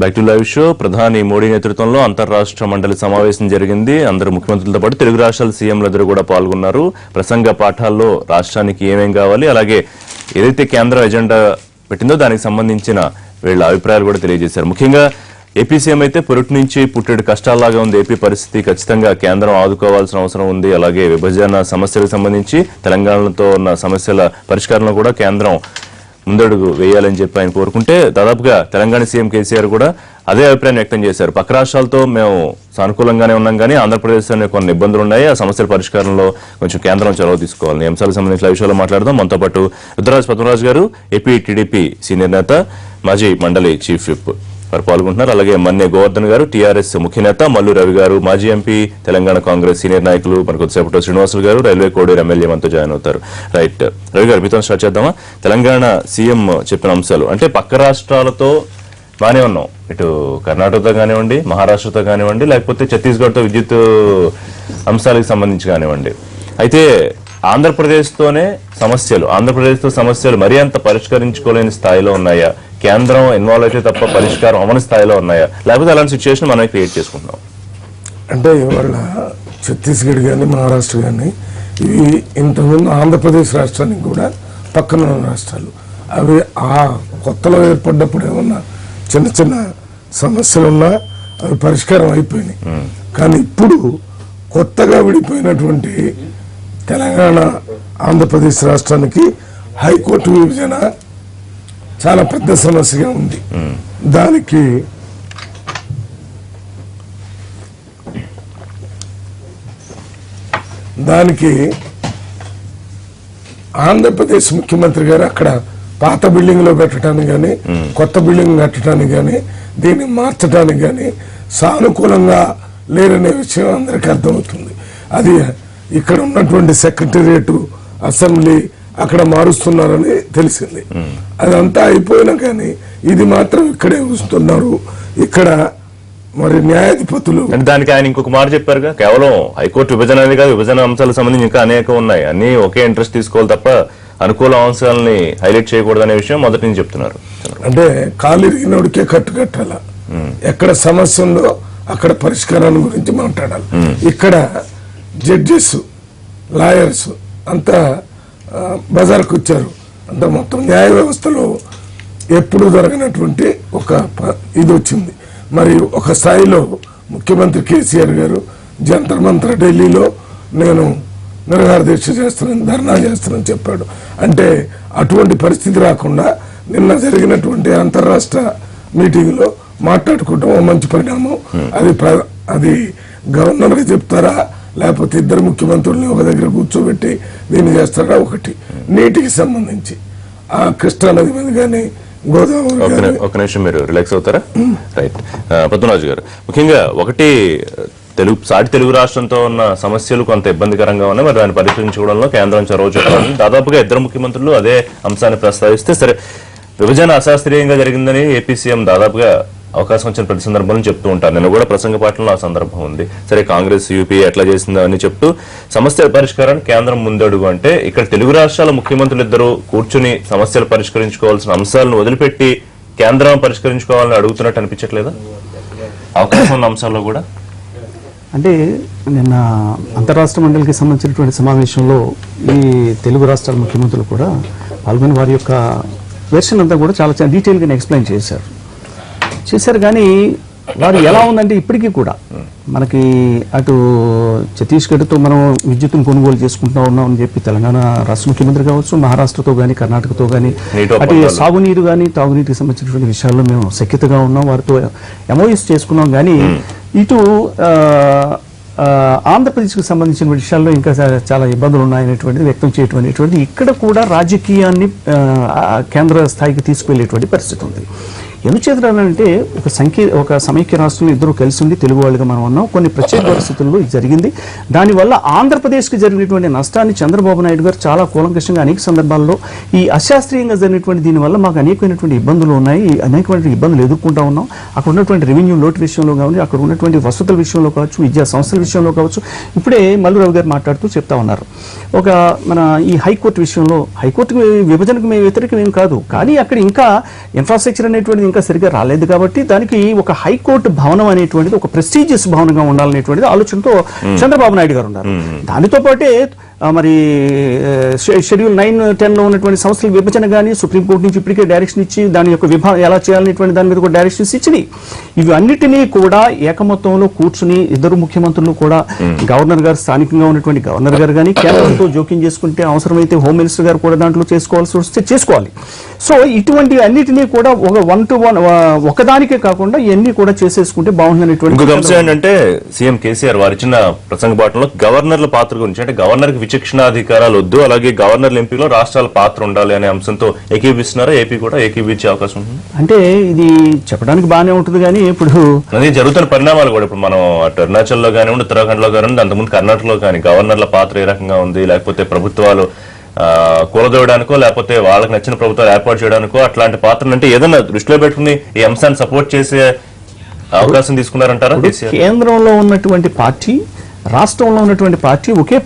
Back to live show. ప్రధాని మోడీ నేతృత్వంలో అంతర్రాష్ట్ర మండలి సమావేశం జరిగింది. అందరు ముఖ్యమంత్రులతో పాటు తెలుగు రాష్ట్రాల సీఎంలందరూ కూడా పాల్గొన్నారు. ప్రసంగ పాఠాల్లో రాష్ట్రానికి ఏమేం కావాలి, అలాగే ఏదైతే కేంద్ర ఎజెండా పెట్టిందో దానికి సంబంధించిన వీళ్ళ అభిప్రాయాలు కూడా తెలియజేశారు. ముఖ్యంగా ఏపీ సీఎం అయితే పొరుటి నుంచి పుట్టేడు కష్టాల్లాగా ఉంది ఏపీ పరిస్థితి, ఖచ్చితంగా కేంద్రం ఆదుకోవాల్సిన అవసరం ఉంది. అలాగే విభజన సమస్యలకు సంబంధించి తెలంగాణతో ఉన్న సమస్యల పరిష్కారంలో కూడా కేంద్రం ముందడుగు వేయాలని చెప్పి ఆయన కోరుకుంటే, దాదాపుగా తెలంగాణ సీఎం కేసీఆర్ కూడా అదే అభిప్రాయం వ్యక్తం చేశారు. పక్క రాష్ట్రాలతో మేము సానుకూలంగానే ఉన్నాం, కానీ ఆంధ్రప్రదేశ్లోనే కొన్ని ఇబ్బందులు ఉన్నాయి, ఆ సమస్యల పరిష్కారంలో కొంచెం కేంద్రం చొరవ తీసుకోవాలి. ఈ అంశాలకు సంబంధించిన విషయాలు మాట్లాడదాం. మనతో పాటు రుద్రరాజ్ పద్మరాజు గారు, ఏపీ టీడీపీ సీనియర్ నేత, మాజీ మండలి చీఫ్ విప్ వారు పాల్గొంటున్నారు. అలాగే మన్నే గోవర్ధన్ గారు, టీఆర్ఎస్ ముఖ్య నేత, మల్లు రవి గారు, మాజీ ఎంపీ, తెలంగాణ కాంగ్రెస్ సీనియర్ నాయకులు, మనకు కొద్దిసేపట్లో శ్రీనివాసులు గారు, రైల్వే కోడేరు ఎమ్మెల్యే మనతో జాయిన్ అవుతారు. రైట్, రవి గారు మీతో స్టార్ట్ చేద్దామా? తెలంగాణ సీఎం చెప్పిన అంశాలు అంటే పక్క రాష్ట్రాలతో బాగానే ఉన్నాం, ఇటు కర్ణాటకతో కానివ్వండి, మహారాష్ట్రతో కానివ్వండి, లేకపోతే ఛత్తీస్గఢ్తో విద్యుత్ అంశాలకు సంబంధించి కానివ్వండి, అయితే ఆంధ్రప్రదేశ్తో సమస్యలు మరీ అంత పరిష్కరించుకోలేని స్థాయిలో ఉన్నాయా? కేంద్రం ఇన్వాల్వ్ అయితే తప్ప పరిష్కారం అవని స్థాయిలో ఉన్నాయా, లేకపోతే అలాంటి సిచ్యువేషన్ మనమే క్రియేట్ చేసుకుంటున్నాం? అంటే ఇవాళ ఛత్తీస్గఢ్ కానీ మహారాష్ట్ర కానీ ఇవి ఇంతకుముందు ఆంధ్రప్రదేశ్ రాష్ట్రానికి కూడా పక్కన ఉన్న రాష్ట్రాలు. అవి ఆ కొత్తలో ఏర్పడ్డప్పుడు ఏమన్నా చిన్న చిన్న సమస్యలు ఉన్నా అవి పరిష్కారం అయిపోయినాయి. కానీ ఇప్పుడు కొత్తగా విడిపోయినటువంటి తెలంగాణ ఆంధ్రప్రదేశ్ రాష్ట్రానికి హైకోర్టు విభజన చాలా పెద్ద సమస్యగా ఉంది. దానికి ఆంధ్రప్రదేశ్ ముఖ్యమంత్రి గారు అక్కడ పాత బిల్డింగ్ లో పెట్టడానికి కానీ, కొత్త బిల్డింగ్ కట్టడానికి కానీ, దీన్ని మార్చడానికి కానీ సానుకూలంగా లేరనే విషయం అందరికీ అర్థమవుతుంది. అది ఇక్కడ ఉన్నటువంటి సెక్రటేరియట్, అసెంబ్లీ అక్కడ మారుస్తున్నారని తెలిసింది. అదంతా అయిపోయినా కానీ ఇది మాత్రం ఇక్కడే ఉంచుతున్నారు. ఇక్కడ మరి న్యాయాధిపతులు దానికి ఆయన ఇంకొక మాట చెప్పారుగా, కేవలం హైకోర్టు విభజన అనేది కాదు, విభజన అంశాలకు సంబంధించి ఇంకా అనేక ఉన్నాయి, అన్ని ఒకే ఇంట్రెస్ట్ తీసుకోవాలి తప్ప అనుకూల అంశాలని హైలైట్ చేయకూడదనే విషయం మొదటి నుంచి చెప్తున్నారు. అంటే కాలు ఇరిగినోడికే కట్టు కట్టాల, ఎక్కడ సమస్య ఉందో అక్కడ పరిష్కారాల గురించి మాట్లాడాలి. ఇక్కడ జడ్జెస్, లాయర్స్ అంతా బజార్కు వచ్చారు. అంత మొత్తం న్యాయ వ్యవస్థలో ఎప్పుడు జరగనటువంటి ఒక ఇది వచ్చింది. మరి ఒక స్థాయిలో ముఖ్యమంత్రి కేసీఆర్ గారు జంతర్ మంతర్ ఢిల్లీలో నేను నిరాహార దీక్ష చేస్తానని, ధర్నా చేస్తానని చెప్పాడు. అంటే అటువంటి పరిస్థితి రాకుండా నిన్న జరిగినటువంటి అంతర్రాష్ట్ర మీటింగ్లో మాట్లాడుకోవటం మంచి పరిణామం. అది గవర్నర్కి చెప్తారా, లేకపోతే ఇద్దరు ముఖ్యమంత్రుల్ని ఒక దగ్గర కూర్చోబెట్టి దీన్ని చేస్తారా? ఒకటి నీటికి సంబంధించి ఆ కృష్ణా నది మీద కానీ, గోదావరి. ఒక నిమిషం మీరు రిలాక్స్ అవుతారా? రైట్, పద్మరాజు గారు, ముఖ్యంగా ఒకటి సాటి తెలుగు రాష్ట్రంతో ఉన్న సమస్యలు కొంత ఇబ్బందికరంగా ఉన్నాయి, మరి దాన్ని పరిష్కరించుకోవడంలో కేంద్రం చొరవ చూపాలని దాదాపుగా ఇద్దరు ముఖ్యమంత్రులు అదే అంశాన్ని ప్రస్తావిస్తే, సరే విభజన అశాస్త్రీయంగా జరిగిందని ఏపీ సీఎం దాదాపుగా అవకాశం వచ్చిన ప్రతి సందర్భంలో చెప్తూ ఉంటారు. నేను కూడా ప్రసంగ పాఠంలో ఆ సందర్భం ఉంది. సరే కాంగ్రెస్ యూపీ ఎట్లా చేసిందో అని చెప్తూ సమస్యల పరిష్కారానికి కేంద్రం ముందడుగు అంటే, ఇక్కడ తెలుగు రాష్ట్రాల ముఖ్యమంత్రులు ఇద్దరు కూర్చుని సమస్యలు పరిష్కరించుకోవాల్సిన అంశాలను వదిలిపెట్టి కేంద్రం పరిష్కరించుకోవాలని అడుగుతున్నట్టు అనిపించట్లేదా అవకాశం ఉన్న అంశాల్లో కూడా? అంటే నిన్న అంతర్రాష్ట్ర మండలికి సంబంధించినటువంటి సమావేశంలో ఈ తెలుగు రాష్ట్రాల ముఖ్యమంత్రులు కూడా పాల్గొని వారి యొక్క వెర్షన్ అంతా కూడా చాలా డీటెయిల్గా ఎక్స్ప్లెయిన్ చేశారు. కానీ వారు ఎలా ఉందంటే ఇప్పటికీ కూడా మనకి అటు ఛత్తీస్గఢ్తో మనం విద్యుత్తును కొనుగోలు చేసుకుంటూ ఉన్నాం అని చెప్పి తెలంగాణ రాష్ట్ర ముఖ్యమంత్రి కావచ్చు, మహారాష్ట్రతో కానీ, కర్ణాటకతో కానీ, అటు సాగునీరు కానీ తాగునీటికి సంబంధించినటువంటి విషయాల్లో మేము సఖ్యతగా ఉన్నాం, వారితో ఎంఓఎస్ చేసుకున్నాం. కానీ ఇటు ఆంధ్రప్రదేశ్కి సంబంధించిన విషయాల్లో ఇంకా చాలా ఇబ్బందులు ఉన్నాయనేటువంటిది వ్యక్తం చేయటం ఇక్కడ కూడా రాజకీయాన్ని కేంద్ర స్థాయికి తీసుకువెళ్ళేటువంటి పరిస్థితి ఉంది. ఎందుచేతంటే ఒక సమైక్య రాష్ట్రంలో ఇద్దరు కలిసి ఉండి తెలుగు వాళ్ళుగా మనం ఉన్నాం. కొన్ని ప్రత్యేక పరిస్థితుల్లో ఇది జరిగింది. దానివల్ల ఆంధ్రప్రదేశ్కి జరిగినటువంటి నష్టాన్ని చంద్రబాబు నాయుడు గారు చాలా కూలంకషంగా అనేక సందర్భాల్లో ఈ అశాస్త్రీయంగా జరిగినటువంటి దీనివల్ల మాకు అనేకమైనటువంటి ఇబ్బందులు ఉన్నాయి, అనేకమైన ఇబ్బందులు ఎదుర్కొంటా ఉన్నాం. అక్కడ ఉన్నటువంటి రెవెన్యూ లోటు విషయంలో కానీ, అక్కడ ఉన్నటువంటి వసతుల విషయంలో కావచ్చు, విద్యా సంస్థల విషయంలో కావచ్చు. ఇప్పుడే మల్లు రవి గారు మాట్లాడుతూ చెప్తా ఉన్నారు, మన ఈ హైకోర్టు విషయంలో హైకోర్టు విభజనకు మేము వ్యతిరేకం ఏం కాదు, కానీ అక్కడ ఇంకా ఇన్ఫ్రాస్ట్రక్చర్ అనేటువంటి ఇంకా సరిగ్గా రాలేదు కాబట్టి దానికి ఒక హైకోర్టు భవనం అనేటువంటిది ఒక ప్రెస్టీజియస్ భవనంగా ఉండాలనేటువంటిది ఆలోచనతో చంద్రబాబు నాయుడు గారు ఉన్నారు. దానితో పాటే మరి షెడ్యూల్ 9, 10లో ఉన్నటువంటి సంస్థల విభజన కానీ సుప్రీంకోర్టు నుంచి ఇప్పటికే డైరెక్షన్ ఇచ్చి దాని యొక్క విభాగం ఎలా చేయాలనేటువంటి దాని మీద కూడా డైరెక్షన్స్ ఇచ్చినాయి. ఇవి అన్నిటినీ కూడా ఏకమత్వంలో కూర్చుని ఇద్దరు ముఖ్యమంత్రులు కూడా గవర్నర్ గారు, స్థానికంగా ఉన్నటువంటి గవర్నర్ గారు కానీ కేంద్రంతో జోక్యం చేసుకుంటే అవసరమైతే హోమ్ మినిస్టర్ గారు కూడా దాంట్లో చేసుకోవాల్సి వస్తే చేసుకోవాలి. సో ఇటువంటి అన్నిటినీ కూడా ఒక 1 to 1 ఒకదానికే కాకుండా ఇవన్నీ కూడా చేసేసుకుంటే బాగుందనేటువంటి. ఇంకొక అంశం ఏంటంటే సీఎం కేసీఆర్ వారు ఇచ్చిన ప్రసంగ పాఠంలో గవర్నర్ల పాత్ర గురించి, అంటే గవర్నర్ కి విచక్షణాధికారాలు వద్దు, అలాగే గవర్నర్ల ఎంపీలో రాష్ట్రాల పాత్ర ఉండాలి అనే అంశంతో ఏకీభిస్తున్నారా? ఏపీ కూడా ఏకీభించే అవకాశం ఉంటుంది అంటే ఇది చెప్పడానికి బాగానే ఉంటుంది కానీ ఇప్పుడు అది జరుగుతున్న పరిణామాలు కూడా ఇప్పుడు మనం అటు అరుణాచల్లో కానివ్వండి, ఉత్తరాఖండ్ లో కానివ్వండి, అంతకుముందు కర్ణాటకలో కానీ గవర్నర్ల పాత్ర ఏ రకంగా ఉంది, లేకపోతే ప్రభుత్వాలు కూలదోయడానికో లేకపోతే వాళ్ళకి నచ్చిన ప్రభుత్వాలు ఏర్పాటు చేయడానికో అట్లాంటి పాత్రలు అంటే ఏదైనా దృష్టిలో పెట్టుకుని ఈ అంశాన్ని సపోర్ట్ చేసే అవకాశం తీసుకున్నారంటారా? కేంద్రంలో ఉన్నటువంటి పార్టీ, రాష్ట్రంలో ఉన్నటువంటి పార్టీ ఒకే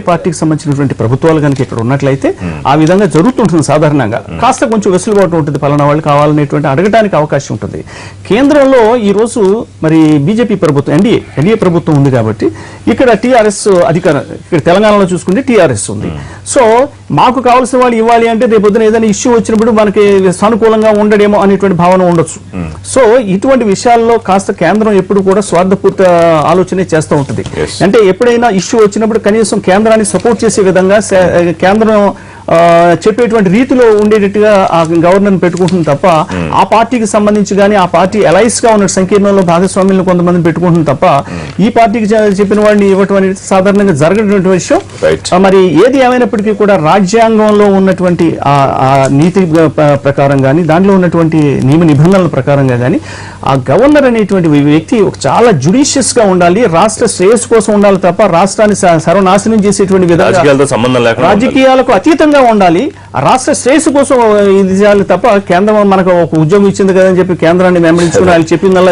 పార్టీకి సంబంధించినటువంటి ప్రభుత్వాలు కనుక ఇక్కడ ఉన్నట్లయితే ఆ విధంగా జరుగుతుంటుంది. సాధారణంగా కాస్త కొంచెం వెసులుబాటు ఉంటుంది, పలానా వాళ్ళు కావాలనేటువంటి అడగడానికి అవకాశం ఉంటుంది. కేంద్రంలో ఈ రోజు మరి బీజేపీ ప్రభుత్వం, ఎన్డీఏ ప్రభుత్వం ఉంది కాబట్టి ఇక్కడ టీఆర్ఎస్ అధికారం, ఇక్కడ తెలంగాణలో చూసుకుంటే టీఆర్ఎస్ ఉంది. సో మాకు కావాల్సిన వాళ్ళు ఇవ్వాలి అంటే రేపు పొద్దున ఏదైనా ఇష్యూ వచ్చినప్పుడు మనకి సానుకూలంగా ఉండడేమో అనేటువంటి భావన ఉండొచ్చు. సో ఇటువంటి విషయాల్లో కాస్త కేంద్రం ఎప్పుడు కూడా స్వార్థపూర్త ఆలోచనే చేస్తూ ఉంటుంది. అంటే ఎప్పుడైనా ఇష్యూ వచ్చినప్పుడు కనీసం కేంద్రాన్ని సపోర్ట్ చేసే విధంగా కేంద్రం చెప్పేటువంటి రీతిలో ఉండేటట్టుగా ఆ గవర్నర్ పెట్టుకుంటుంది తప్ప ఆ పార్టీకి సంబంధించి కానీ ఆ పార్టీ అలైస్ గా ఉన్న సంకీర్ణంలో భాగస్వామ్యులను కొంతమంది పెట్టుకుంటుంది తప్ప ఈ పార్టీకి చెప్పిన వాడిని ఇవ్వటం అనేది సాధారణంగా జరగటువంటి విషయం. మరి ఏది ఏమైనప్పటికీ కూడా రాజ్యాంగంలో ఉన్నటువంటి ఆ నీతి ప్రకారం కానీ దాంట్లో ఉన్నటువంటి నియమ నిబంధనల ప్రకారంగా కానీ ఆ గవర్నర్ అనేటువంటి వ్యక్తి చాలా జుడిషియస్ గా ఉండాలి, రాష్ట్ర శ్రేయస్సు కోసం ఉండాలి తప్ప రాష్ట్రాన్ని సర్వనాశనం చేసేటువంటి విధంగా రాజకీయాలకు అతీతంగా ఉండాలి. రాష్ట్ర శ్రేయస్సు కోసం ఇది చేయాలి తప్ప కేంద్రం మనకు ఒక ఉద్యోగం ఇచ్చింది కదని చెప్పి కేంద్రాన్ని వెంబడించుకుని వాళ్ళు చెప్పిందల్లా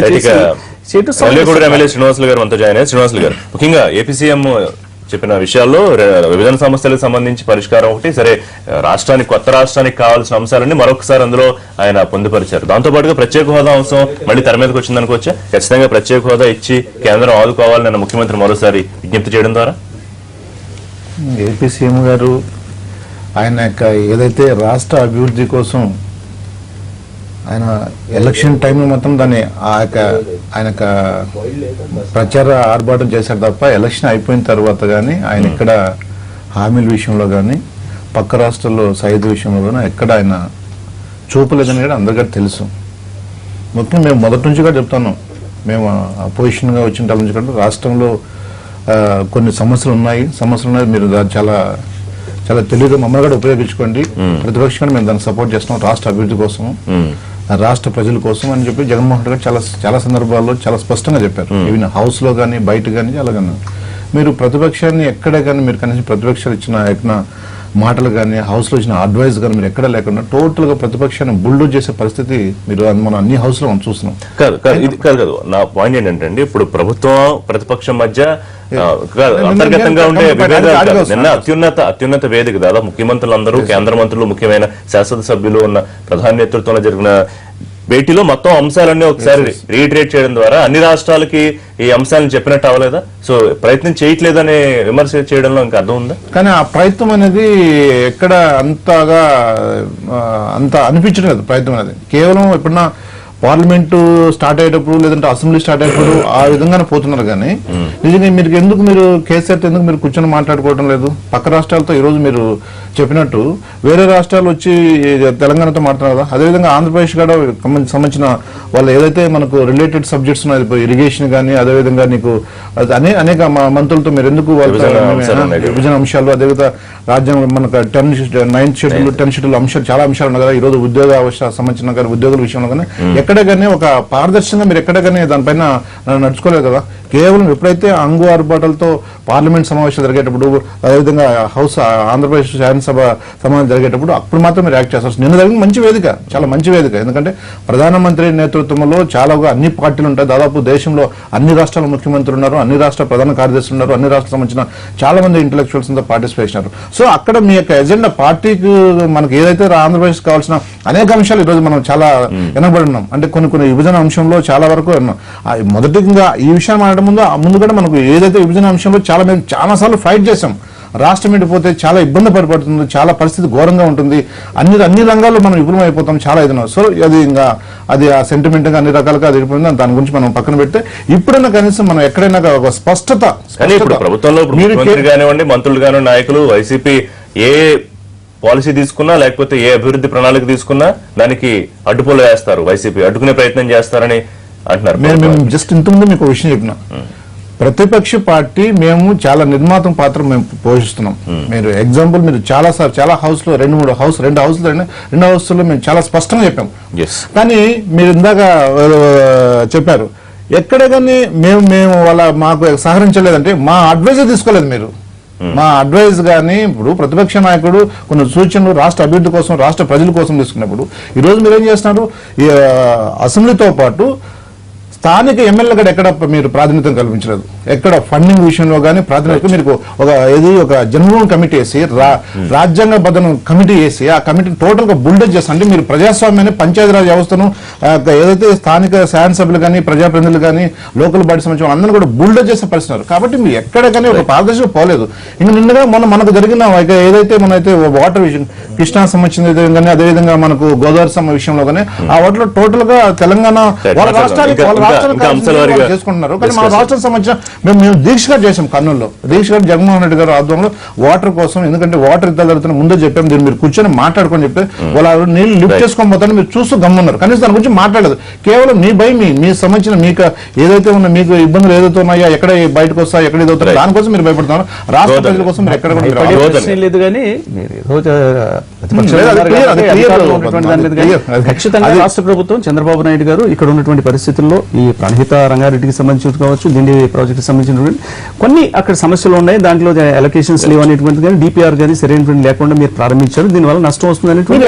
శ్రీనివాసులు గారు మనతో జాయిన్ అయ్యారు. శ్రీనివాసులు గారు, ముఖ్యంగా ఏపీ సీఎం చెప్పిన విషయాల్లో విభజన సమస్యలకు సంబంధించి పరిష్కారం ఒకటి, సరే రాష్ట్రానికి కొత్త రాష్ట్రానికి కావాల్సిన అంశాలన్నీ మరొకసారి అందులో ఆయన పొందుపరిచారు. దాంతో పాటుగా ప్రత్యేక హోదా అంశం మళ్ళీ తెర మీదకి వచ్చిందనుకోవచ్చా? ఖచ్చితంగా ప్రత్యేక హోదా ఇచ్చి కేంద్రం ఆదుకోవాలని ముఖ్యమంత్రి మరోసారి విజ్ఞప్తి చేయడం ద్వారా ఏపీ సీఎం గారు ఆయన యొక్క ఏదైతే రాష్ట్ర అభివృద్ధి కోసం ఆయన ఎలక్షన్ టైంలో మొత్తం దాన్ని ఆయన ప్రచార ఆర్భాటం చేశారు తప్ప ఎలక్షన్ అయిపోయిన తర్వాత కానీ ఆయన ఇక్కడ హామీల విషయంలో కానీ పక్క రాష్ట్రాల్లో సైదు విషయంలో కానీ ఎక్కడ ఆయన చూపలేదని కూడా అందరికీ తెలుసు. ముఖ్యంగా మేము మొదటి నుంచి కూడా చెప్తాను, మేము అపోజిషన్గా వచ్చిన టైం నుంచి కూడా రాష్ట్రంలో కొన్ని సమస్యలు ఉన్నాయి, మీరు చాలా చాలా తెలివిగా మమ్మల్ని కూడా ఉపయోగించుకోండి, ప్రతిపక్షంగా మేము దాన్ని సపోర్ట్ చేస్తున్నాం రాష్ట్ర అభివృద్ధి కోసం, రాష్ట్ర ప్రజల కోసం అని చెప్పి జగన్మోహన్ రెడ్డి గారు చాలా సందర్భాల్లో చాలా స్పష్టంగా చెప్పారు. ఈవెన్ హౌస్ లో కానీ బయట కానీ అలాగన్నా మీరు ప్రతిపక్షాన్ని ఎక్కడ కానీ మీరు కనీసం ప్రతిపక్షాలు ఇచ్చిన మాటలు కానీ హౌస్ లో ఇచ్చిన అడ్వైస్ కానీ మీరు ఎక్కడ లేకుండా టోటల్ గా ప్రతిపక్షాన్ని బుల్డోజ్ చేసే పరిస్థితి మీరు మనం అన్ని హౌస్ లో మనం చూస్తున్నాం. కాదు నా పాయింట్ ఏంటంటే ఇప్పుడు ప్రభుత్వం ప్రతిపక్షం మధ్య అంతర్గతంగా ఉండే విభేదాలు నిన్న అత్యున్నత వేదిక దాదాపు ముఖ్యమంత్రులందరూ, కేంద్ర మంత్రులు, ముఖ్యమైన శాసన సభ్యులు ఉన్న ప్రధాన నేతృత్వంలో జరిగిన భేటీలో మొత్తం అంశాలన్నీ ఒకసారి రీఇటరేట్ చేయడం ద్వారా అన్ని రాష్ట్రాలకి ఈ అంశాలను చెప్పినట్టు అవ్వలేదా? సో ప్రయత్నం చేయట్లేదనే విమర్శ చేయడంలో ఇంకా అర్థం ఉందా? కానీ ఆ ప్రయత్నం అనేది ఎక్కడ అంత అనిపించడం లేదు. ప్రయత్నం అనేది కేవలం ఎప్పుడన్నా పార్లమెంటు స్టార్ట్ అయ్యేటప్పుడు లేదంటే అసెంబ్లీ స్టార్ట్ అయ్యేటప్పుడు ఆ విధంగానే పోతున్నారు. కానీ నిజంగా మీరు కేసీఆర్ ఎందుకు మీరు కూర్చొని మాట్లాడుకోవడం లేదు? పక్క రాష్ట్రాలతో ఈ రోజు మీరు చెప్పినట్టు వేరే రాష్ట్రాలు వచ్చి తెలంగాణతో మాట్లాడుతున్నారు కదా, అదేవిధంగా ఆంధ్రప్రదేశ్ కూడా సంబంధించిన వాళ్ళు ఏదైతే మనకు రిలేటెడ్ సబ్జెక్ట్స్ ఉన్నాయి, ఇరిగేషన్ కానీ అదేవిధంగా నీకు అనేక మంత్రులతో మీరు ఎందుకు విభజన అంశాలు, అదేవిధంగా రాజ్యాంగం మనకు 9th షెడ్యూల్ 10th షెడ్యూల్ అంశాలు చాలా అంశాలు ఉన్నాయి కదా, ఈ రోజు ఉద్యోగ సంబంధించిన కానీ ఉద్యోగుల విషయంలో కానీ ఎక్కడ కానీ ఒక పారదర్శకంగా మీరు ఎక్కడ కానీ దానిపైన నడుచుకోలేదు కదా. కేవలం ఎప్పుడైతే అంగు ఆర్భాటాలతో పార్లమెంట్ సమావేశాలు జరిగేటప్పుడు, అదేవిధంగా హౌస్ ఆంధ్రప్రదేశ్ శాసనసభ సమావేశం జరిగేటప్పుడు అప్పుడు మాత్రం మీరు యాక్ట్ చేస్తారు. నిన్న జరిగిన మంచి వేదిక, చాలా మంచి వేదిక. ఎందుకంటే ప్రధానమంత్రి నేతృత్వంలో చాలా అన్ని పార్టీలు ఉంటాయి. దాదాపు దేశంలో అన్ని రాష్ట్రాల ముఖ్యమంత్రులు ఉన్నారు, అన్ని రాష్ట్ర ప్రధాన కార్యదర్శులు ఉన్నారు, అన్ని రాష్ట్రాలకు సంబంధించిన చాలా మంది ఇంటలెక్చువల్స్ తో పార్టిసిపేట్ చేసినారు. సో అక్కడ మీ యొక్క ఎజెండా పార్టీకి మనకి ఏదైతే ఆంధ్రప్రదేశ్ కావాల్సిన అనేక అంశాలు ఈరోజు మనం చాలా వెనకబడి ఉన్నాం. అంటే కొన్ని విభజన అంశంలో చాలా వరకు మొదటిగా ఈ విషయం మాట్లాడడం ముందు కూడా మనకు ఏదైతే విభజన అంశంలో మేము చాలా సార్లు ఫైట్ చేసాం. రాష్ట్రం విడిపోతే చాలా ఇబ్బంది పడిపోతుంది, చాలా పరిస్థితి ఘోరంగా ఉంటుంది, అన్ని రంగాల్లో మనం విఫలం అయిపోతాం, చాలా ఇది. సో అది ఆ సెంటిమెంట్ గా అన్ని రకాలుగా అది విడిపోయింది. దాని గురించి మనం పక్కన పెడితే ఇప్పుడైనా కనీసం మనం ఎక్కడైనా ఒక స్పష్టత ప్రభుత్వంలో ముఖ్యమంత్రి కానివ్వండి, మంత్రులు కానివ్వండి, నాయకులు వైసీపీ ఏ పాలసీ తీసుకున్నా లేకపోతే ఏ అభివృద్ధి ప్రణాళిక తీసుకున్నా దానికి అడ్డుపోలు వేస్తారు, వైసీపీ అడ్డుకునే ప్రయత్నం చేస్తారని అంటున్నారు. మేము జస్ట్ ఇంతకుముందు మీకు ఒక విషయం చెప్పిన, ప్రతిపక్ష పార్టీ మేము చాలా నిర్మాతం పాత్ర మేము పోషిస్తున్నాం. మీరు ఎగ్జాంపుల్ మీరు చాలా హౌస్ లో రెండు హౌస్లో మేము చాలా స్పష్టంగా చెప్పాం. కానీ మీరు ఇందాక చెప్పారు ఎక్కడ కానీ మేము మాకు సహకరించలేదంటే మా అడ్వైజ్ తీసుకోలేదు మీరు. మా అడ్వైజ్ కానీ ఇప్పుడు ప్రతిపక్ష నాయకుడు కొన్ని సూచనలు రాష్ట్ర అభివృద్ధి కోసం, రాష్ట్ర ప్రజల కోసం తీసుకున్నప్పుడు ఈరోజు మీరు ఏం చేస్తున్నారు, ఈ అసెంబ్లీతో పాటు స్థానిక ఎమ్మెల్యే కూడా ఎక్కడ మీరు ప్రాతినిధ్యం కల్పించలేదు. ఎక్కడ ఫండింగ్ విషయంలో కానీ ప్రాతినిధ్యం మీరు ఒక జన్మభూమి కమిటీ వేసి రాజ్యాంగ బద్దన కమిటీ వేసి ఆ కమిటీని టోటల్ గా బుల్డేజ్ చేస్తారు. అంటే మీరు ప్రజాస్వామ్యాన్ని, పంచాయతీరాజ్ వ్యవస్థను ఏదైతే స్థానిక శాసనసభ్యులు కానీ, ప్రజాప్రతినిధులు కానీ, లోకల్ బాడీ సంబంధించిన అందరూ కూడా బుల్డేజ్ చేసే పరిస్థితున్నారు. కాబట్టి మీరు ఎక్కడ కానీ ఒక పారదర్శక పోలేదు. ఇంకా నిన్నగా మనకు జరిగిన ఏదైతే మనైతే వాటర్ విషయం, కృష్ణా సంబంధించిన కానీ, అదేవిధంగా మనకు గోదావరి విషయంలో కానీ ఆ వాటిలో టోటల్ గా తెలంగాణ వాళ్ళ రాష్ట్రానికి చేసుకుంటున్నారు. కానీ మా రాష్ట్రానికి సంబంధించిన మేము దీక్షగా చేసాం. కర్నూలులో దీక్షగా జగన్మోహన్ రెడ్డి గారు ఆధ్వర్యంలో వాటర్ కోసం, ఎందుకంటే వాటర్ యుద్ధాలు జరుగుతున్న ముందే చెప్పాం, దీన్ని మీరు కూర్చొని మాట్లాడుకొని చెప్తే వాళ్ళు నీళ్లు లిఫ్ట్ చేసుకొని పోతాను మీరు చూస్తూ గమ్మున్నారు. కనీసం దాని గురించి మాట్లాడలేదు. కేవలం మీ మీ సంబంధించిన మీకు ఏదైతే ఉన్న మీకు ఇబ్బందులు ఏదైతే ఉన్నాయో, ఎక్కడ బయటకు వస్తాయో, ఎక్కడ ఏదవుతారో దానికోసం మీరు భయపడుతున్నారు. రాష్ట్ర ప్రజల కోసం మీరు ఎక్కడ లేదు. కానీ ఖచ్చితంగా రాష్ట్ర ప్రభుత్వం, చంద్రబాబు నాయుడు గారు ఇక్కడ ఉన్నటువంటి పరిస్థితుల్లో ఈ ప్రాణహిత రంగారెడ్డికి సంబంధించి కావచ్చు, దిండి ప్రాజెక్ట్ సంబంధించినటువంటి కొన్ని అక్కడ సమస్యలు ఉన్నాయి. దాంట్లో అలొకేషన్స్ లేవు అనేటువంటిది కానీ, డిపిఆర్ కానీ సరైనటువంటి లేకుండా మీరు ప్రారంభించారు. దీనివల్ల నష్టం వస్తుంది అనేటువంటి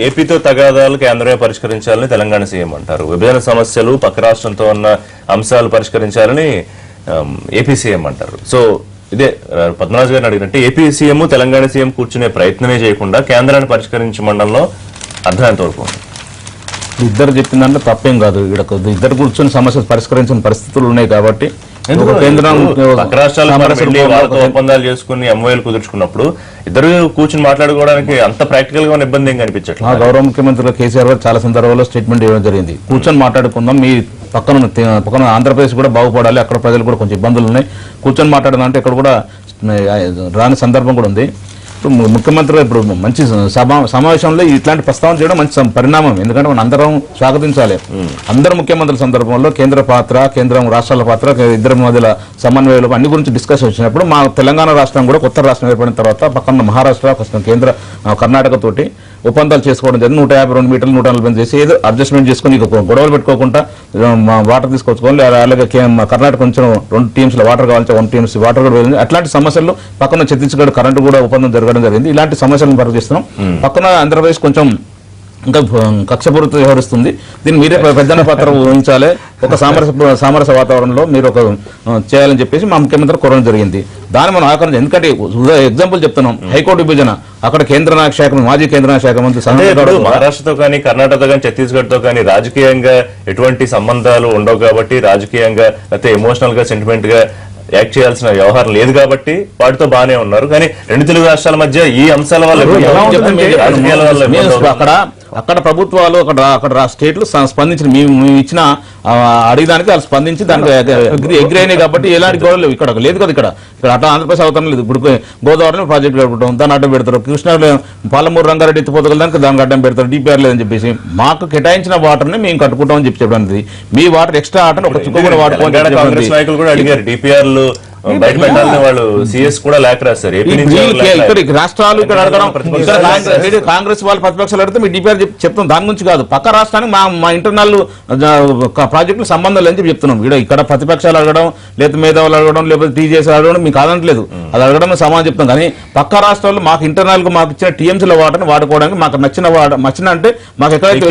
ఏపీతో తగాదాలు కేంద్రమే పరిష్కరించాలని తెలంగాణ సీఎం అంటారు. విభజన సమస్యలు పక్క రాష్ట్రంతో ఉన్న అంశాలు పరిష్కరించాలని ఏపీ సీఎం అంటారు. సో ఇదే పద్మరాజు గారిని అడిగినట్టు ఏపీ సీఎం తెలంగాణ సీఎం కూర్చునే ప్రయత్నమే చేయకుండా కేంద్రాన్ని పరిష్కరించే మండలంలో అర్థం ఎంతవరకు ఉంది? ఇద్దరు చెప్పిందంటే తప్పేం కాదు. ఇక్కడ ఇద్దరు కూర్చొని సమస్యలు పరిష్కరించిన పరిస్థితులు ఉన్నాయి కాబట్టి కేంద్రం పక్క రాష్ట్రాలు ఒప్పందాలు చేసుకుని ఎంఓఏలు కుదుర్చుకున్నప్పుడు ఇద్దరు కూర్చుని మాట్లాడుకోవడానికి అంత ప్రాక్టికల్ గా ఉన్న ఇబ్బంది ఏం కనిపించట్లేదు. గౌరవ ముఖ్యమంత్రులు కేసీఆర్ గారు చాలా సందర్భాల్లో స్టేట్మెంట్ ఇవ్వడం జరిగింది. కూర్చొని మాట్లాడుకుందాం, మీ పక్కన ఆంధ్రప్రదేశ్ కూడా బాగుపడాలి, అక్కడ ప్రజలు కూడా కొంచెం ఇబ్బందులు ఉన్నాయి, కూర్చొని మాట్లాడదామంటే ఇక్కడ కూడా రాని సందర్భం కూడా ఉంది. ముఖ్యమంత్రి ఇప్పుడు మంచి సమావేశంలో ఇట్లాంటి ప్రస్తావన చేయడం మంచి పరిణామం. ఎందుకంటే మనం అందరం స్వాగతించాలి. అందరు ముఖ్యమంత్రుల సందర్భంలో కేంద్ర పాత్ర, కేంద్రం రాష్ట్రాల పాత్ర, ఇద్దరి మధ్యల సమన్వయాలు అన్ని గురించి డిస్కస్ వచ్చినప్పుడు మా తెలంగాణ రాష్ట్రం కూడా కొత్త రాష్ట్రం ఏర్పడిన తర్వాత పక్కన మహారాష్ట్ర, కేంద్ర కర్ణాటక తోటి ఒప్పందాలు చేసుకోవడం జరిగింది. 152 మీటర్లు 140 చేసి ఏదో అడ్జస్ట్మెంట్ చేసుకుని గొడవలు పెట్టుకోకుండా వాటర్ తీసుకొచ్చుకోవాలి. అలాగే కర్ణాటక కొంచెం 2 టీమ్స్ వాటర్ కావాలంటే 1 టీమ్స్ వాటర్ కూడా వెళ్ళింది. అట్లాంటి సమస్యలు పక్కన ఛత్తీస్గఢ్ కరెంటు కూడా ఒప్పందం జరగడం జరిగింది. ఇలాంటి సమస్యలను పరిశీలిస్తున్నాం. పక్కన ఆంధ్రప్రదేశ్ కొంచెం ఇంకా కక్షపూరిత వ్యవహరిస్తుంది. దీన్ని మీరే పెద్దన పాత్ర ఊహించాలి. ఒక సామరస్య వాతావరణంలో మీరు ఒక చేయాలని చెప్పేసి మా ముఖ్యమంత్రి కోరడం జరిగింది. దాన్ని మనం ఆకరించి, ఎందుకంటే ఎగ్జాంపుల్ చెప్తున్నాం, హైకోర్టు విభజన అక్కడ కేంద్ర శాఖ మాజీ కేంద్ర శాఖ మంత్రి మహారాష్ట్రతో కానీ, కర్ణాటకతో కానీ, ఛత్తీస్గఢ్ తో కానీ రాజకీయంగా ఎటువంటి సంబంధాలు ఉండవు కాబట్టి, రాజకీయంగా లేకపోతే ఎమోషనల్ గా, సెంటిమెంట్ గా యాక్ట్ చేయాల్సిన వ్యవహారం లేదు కాబట్టి వాటితో బాగానే ఉన్నారు. కానీ రెండు తెలుగు రాష్ట్రాల మధ్య ఈ అంశాల వల్ల అక్కడ అక్కడ ప్రభుత్వాలు అక్కడ స్టేట్లు స్పందించిన మేము ఇచ్చిన అడిగడానికి వాళ్ళు స్పందించి దానికి ఎగ్రీ అయినాయి కాబట్టి ఎలాంటి గొడవలు లేవు. ఇక్కడ లేదు కదా, ఇక్కడ అట్లా ఆంధ్రప్రదేశ్ అవతరం లేదు. ఇప్పుడు గోదావరిలో ప్రాజెక్టు కట్టుకుంటాం, దాన్ని అడ్డం పెడతారు. కృష్ణాలో పాలమూరు రంగారెడ్డి ఎత్తిపోతల దానికి అడ్డం పెడతారు. డిపిఆర్ లేదని చెప్పేసి మాకు కేటాయించిన వాటర్ని మేము కట్టుకుంటామని చెప్పడానికి మీ వాటర్ ఎక్స్ట్రా వాటర్ ఒక చుక్క కూడా కాంగ్రెస్ నాయకులు కూడా అడిగారు డిపిఆర్లు బయట పెట్టాలని. వాళ్ళు సిఎస్ కూడా లేఖ రాశారు. ఇక్కడ రాష్ట్రాలు ఇక్కడ అడగడం, కాంగ్రెస్ వాళ్ళు ప్రతిపక్షాలు అడిగితే మీ డిపిఆర్ చెప్తాం. దాని గురించి కాదు, పక్క రాష్ట్రానికి మా ఇంటర్నల్ ప్రాజెక్టులు సంబంధం లేదని చెప్పి చెప్తున్నాం. ఇక్కడ ప్రతిపక్షాలు అడగడం, లేదా మేధావులు అడగడం, లేకపోతే టీజేసీ అడగడం మీకు కాదనట్లేదు. అది అడగడం సమానం చెప్తాం. కానీ పక్క రాష్ట్రాల్లో మాకు ఇంటర్నల్ గా మాకు ఇచ్చిన టీఎంసీల వాటర్ని వాడుకోవడానికి మాకు నచ్చిన అంటే మాకు ఎక్కడైతే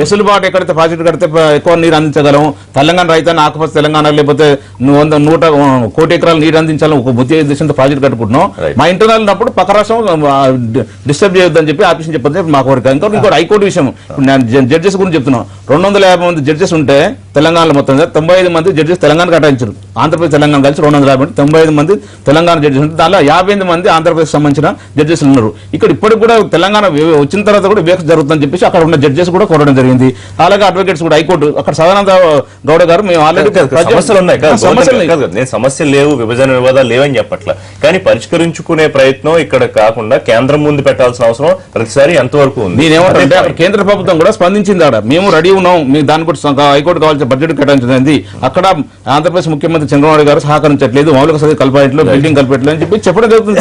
వెసులుబాటు ఎక్కడైతే ప్రాజెక్టు కడితే ఎక్కువ నీరు అందించగలం, తెలంగాణ రైతాన్ని ఆకుపచ్చ తెలంగాణ లేకపోతే 100 కోటి ఎకరాలు నీరు అందించాలని ఒక ఉద్దేశంతో ప్రాజెక్ట్ కట్టుకుంటున్నాం. మా ఇంటర్నల్ ఉన్నప్పుడు పక్క రాష్ట్రం డిస్టర్బ్ చేయొద్దని చెప్పి ఆఫీస్ చెప్పొద్దు మాకు కోరిక. ఇంకోటి హైకోర్టు విషయం, నేను జడ్జెస్ గురించి చెప్తున్నాను. 250 మంది జడ్జెస్ ఉంటే తెలంగాణలో మొత్తం 95 మంది జడ్జెస్ తెలంగాణ కేటాయించారు. ఆంధ్రప్రదేశ్ తెలంగాణ కలిసి 250 మంది, 95 మంది తెలంగాణ జడ్జెస్ ఉంటే దానిలో 58 మంది ఆంధ్రప్రదేశ్ సంబంధించిన జడ్జెస్ ఉన్నారు. ఇక్కడ ఇప్పటికి కూడా తెలంగాణ వచ్చిన తర్వాత కూడా వివేక జరుగుతుందని చెప్పేసి అక్కడ ఉన్న జడ్జెస్ కూడా కోరడం జరిగింది. అలాగే అడ్వకేట్స్ కూడా హైకోర్టు అక్కడ సదానంద గౌడ గారు మేము ఆల్రెడీ సమస్యలు లేవు, విభజన వివాదాలు లేవని చెప్పట్ల, కానీ పరిష్కరించుకునే ప్రయత్నం ఇక్కడ కాకుండా కేంద్రం ముందు పెట్టాల్సిన అవసరం ప్రతిసారి ఎంతవరకు ఉంది? నేనేమంటే అక్కడ కేంద్ర ప్రభుత్వం కూడా స్పందించింది. ఆడ మేము రెడీ ఉన్నాం, మీకు దాని కూడా హైకోర్టు కావాల్సిన బడ్జెట్ కేటాయించింది. అక్కడ ఆంధ్రప్రదేశ్ ముఖ్యమంత్రి చంద్రబాబు గారు సహకరించట్లేదు, మౌలిక సదుపాయాలు కల్పట్లేదు, బిల్డింగ్ కల్పట్లేదు అని చెప్పి చెప్పడం జరుగుతుంది.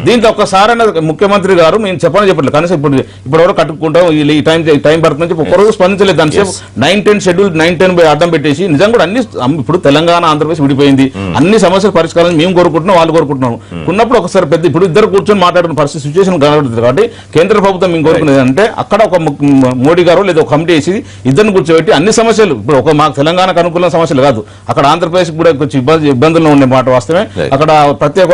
దీంట్లో ఒక్కసారి ముఖ్యమంత్రి గారు మేము చెప్పడం చెప్పట్లేదు. కనీసం ఇప్పుడు ఎవరో కట్టుకుంటాం ఈ టైం పడుతుందని చెప్పి ఒక్కరోజు స్పందించలేదు. దాని సేపు 9-10 షెడ్యూల్ 9-10 అడ్డం పెట్టేసి నిజంగా కూడా అన్ని ఇప్పుడు తెలంగాణ ఆంధ్రప్రదేశ్ విడిపోయింది, అన్ని సమస్యల పరిష్కారం మేము కోరుకుంటున్నాం, వాళ్ళు కోరుకుంటున్నాం. ఉన్నప్పుడు ఒకసారి పెద్ద ఇప్పుడు ఇద్దరు కూర్చొని మాట్లాడుకున్న పరిస్థితి సిచ్యువేషన్ కనబడుతుంది. కాబట్టి కేంద్ర ప్రభుత్వం మేము కోరుకునేది అంటే అక్కడ ఒక మోడీ గారు లేదా ఒక కమిటీ వేసి ఇద్దరిని కూర్చోబెట్టి అన్ని సమస్యలు, ఇప్పుడు ఒక మాకు తెలంగాణకు అనుకూల సమస్యలు కాదు, అక్కడ ఆంధ్రప్రదేశ్ కూడా కొంచెం ఇబ్బందుల్లో ఉండే మాట వాస్తవమే. అక్కడ ప్రత్యేక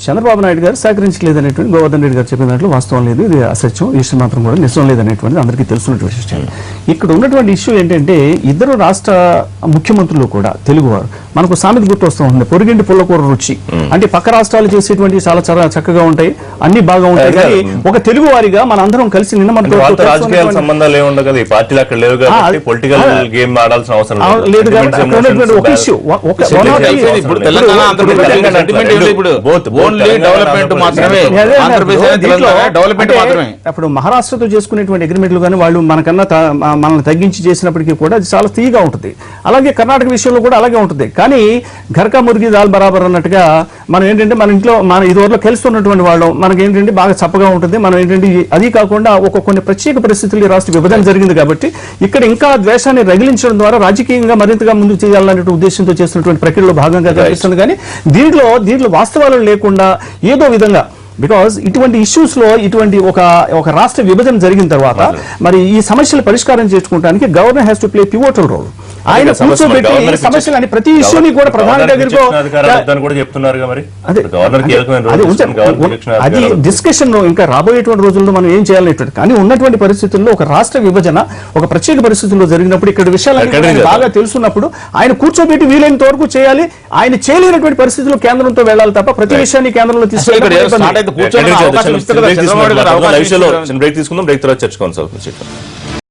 చంద్రబాబు నాయుడు గారు సహకరించలేదనేటువంటి గోవర్ధన్ రెడ్డి గారు చెప్పిన దాంట్లో వాస్తవం లేదు, ఇది అసత్యం, ఈ విషయం మాత్రం కూడా నిజం లేదనేటువంటిది అందరికీ తెలుసున్నటువంటి విషయం. ఇక్కడ ఉన్నటువంటి ఇష్యూ ఏంటంటే ఇద్దరు రాష్ట్ర ముఖ్యమంత్రులు కూడా తెలుగువారు. మనకు సామెత గుర్తు వస్తూ ఉంది, పొరిగింటి పుల్లకూర రుచి. అంటే పక్క రాష్ట్రాలు చేసేటువంటి చాలా చాలా చక్కగా ఉంటాయి, అన్ని బాగా ఉంటాయి, కానీ ఒక తెలుగు వారిగా మన అందరం కలిసి నిన్న మన రాజకీయాల సంబంధాలు ఏముండవు కదా, ఈ పార్టీలు అక్కడ లేవు కాబట్టి పొలిటికల్ గేమ్ ఆడాల్సిన అవసరం లేదు. కాబట్టి ఒక ఇష్యూ అప్పుడు మహారాష్ట్రతో చేసుకునేటువంటి అగ్రిమెంట్లు కానీ వాళ్ళు మనకన్నా మనల్ని తగ్గించి చేసినప్పటికీ కూడా అది చాలా తీయగా ఉంటుంది. అలాగే కర్ణాటక విషయంలో కూడా అలాగే ఉంటుంది. కానీ ఘర్కా మురిగి దాల్ బరాబర్ అన్నట్టుగా మనం ఏంటంటే మన ఇంట్లో మన ఇదివరలో కలిసి ఉన్నటువంటి వాళ్ళం మనకి ఏంటంటే బాగా చప్పగా ఉంటుంది. మనం ఏంటంటే అది కాకుండా కొన్ని ప్రత్యేక పరిస్థితుల్లో రాష్ట్ర విభజన జరిగింది కాబట్టి ఇక్కడ ఇంకా ద్వేషాన్ని రగిలించడం ద్వారా రాజకీయంగా మరింతగా ముందుకు చేయాలనే ఉద్దేశంతో చేస్తున్నటువంటి ప్రక్రియలో భాగంగా కనిపిస్తుంది. కానీ దీంట్లో వాస్తవాలు లేకుండా ఏదో విధంగా, బికాజ్ ఇటువంటి ఇష్యూస్ లో ఇటువంటి ఒక రాష్ట్ర విభజన జరిగిన తర్వాత మరి ఈ సమస్యలు పరిష్కారం చేసుకోవడానికి governor has to play pivotal role. ఆయన కూర్చోబెట్టి సమస్యలు ప్రతి ఇష్యూని కూడా ప్రధాని దగ్గరకు అది డిస్కషన్ ఇంకా రాబోయేటువంటి రోజుల్లో మనం ఏం చేయాలనేటువంటి. కానీ ఉన్నటువంటి పరిస్థితుల్లో ఒక రాష్ట్ర విభజన ఒక ప్రత్యేక పరిస్థితుల్లో జరిగినప్పుడు ఇక్కడ విషయాలు బాగా తెలుసున్నప్పుడు ఆయన కూర్చోబెట్టి వీలైనంత వరకు చేయాలి. ఆయన చేయలేనటువంటి పరిస్థితుల్లో కేంద్రంతో వెళ్ళాలి తప్ప ప్రతి విషయాన్ని కేంద్రంలో తీసుకుందాం. బ్రేక్ తర్వాత చర్చకోవాలి.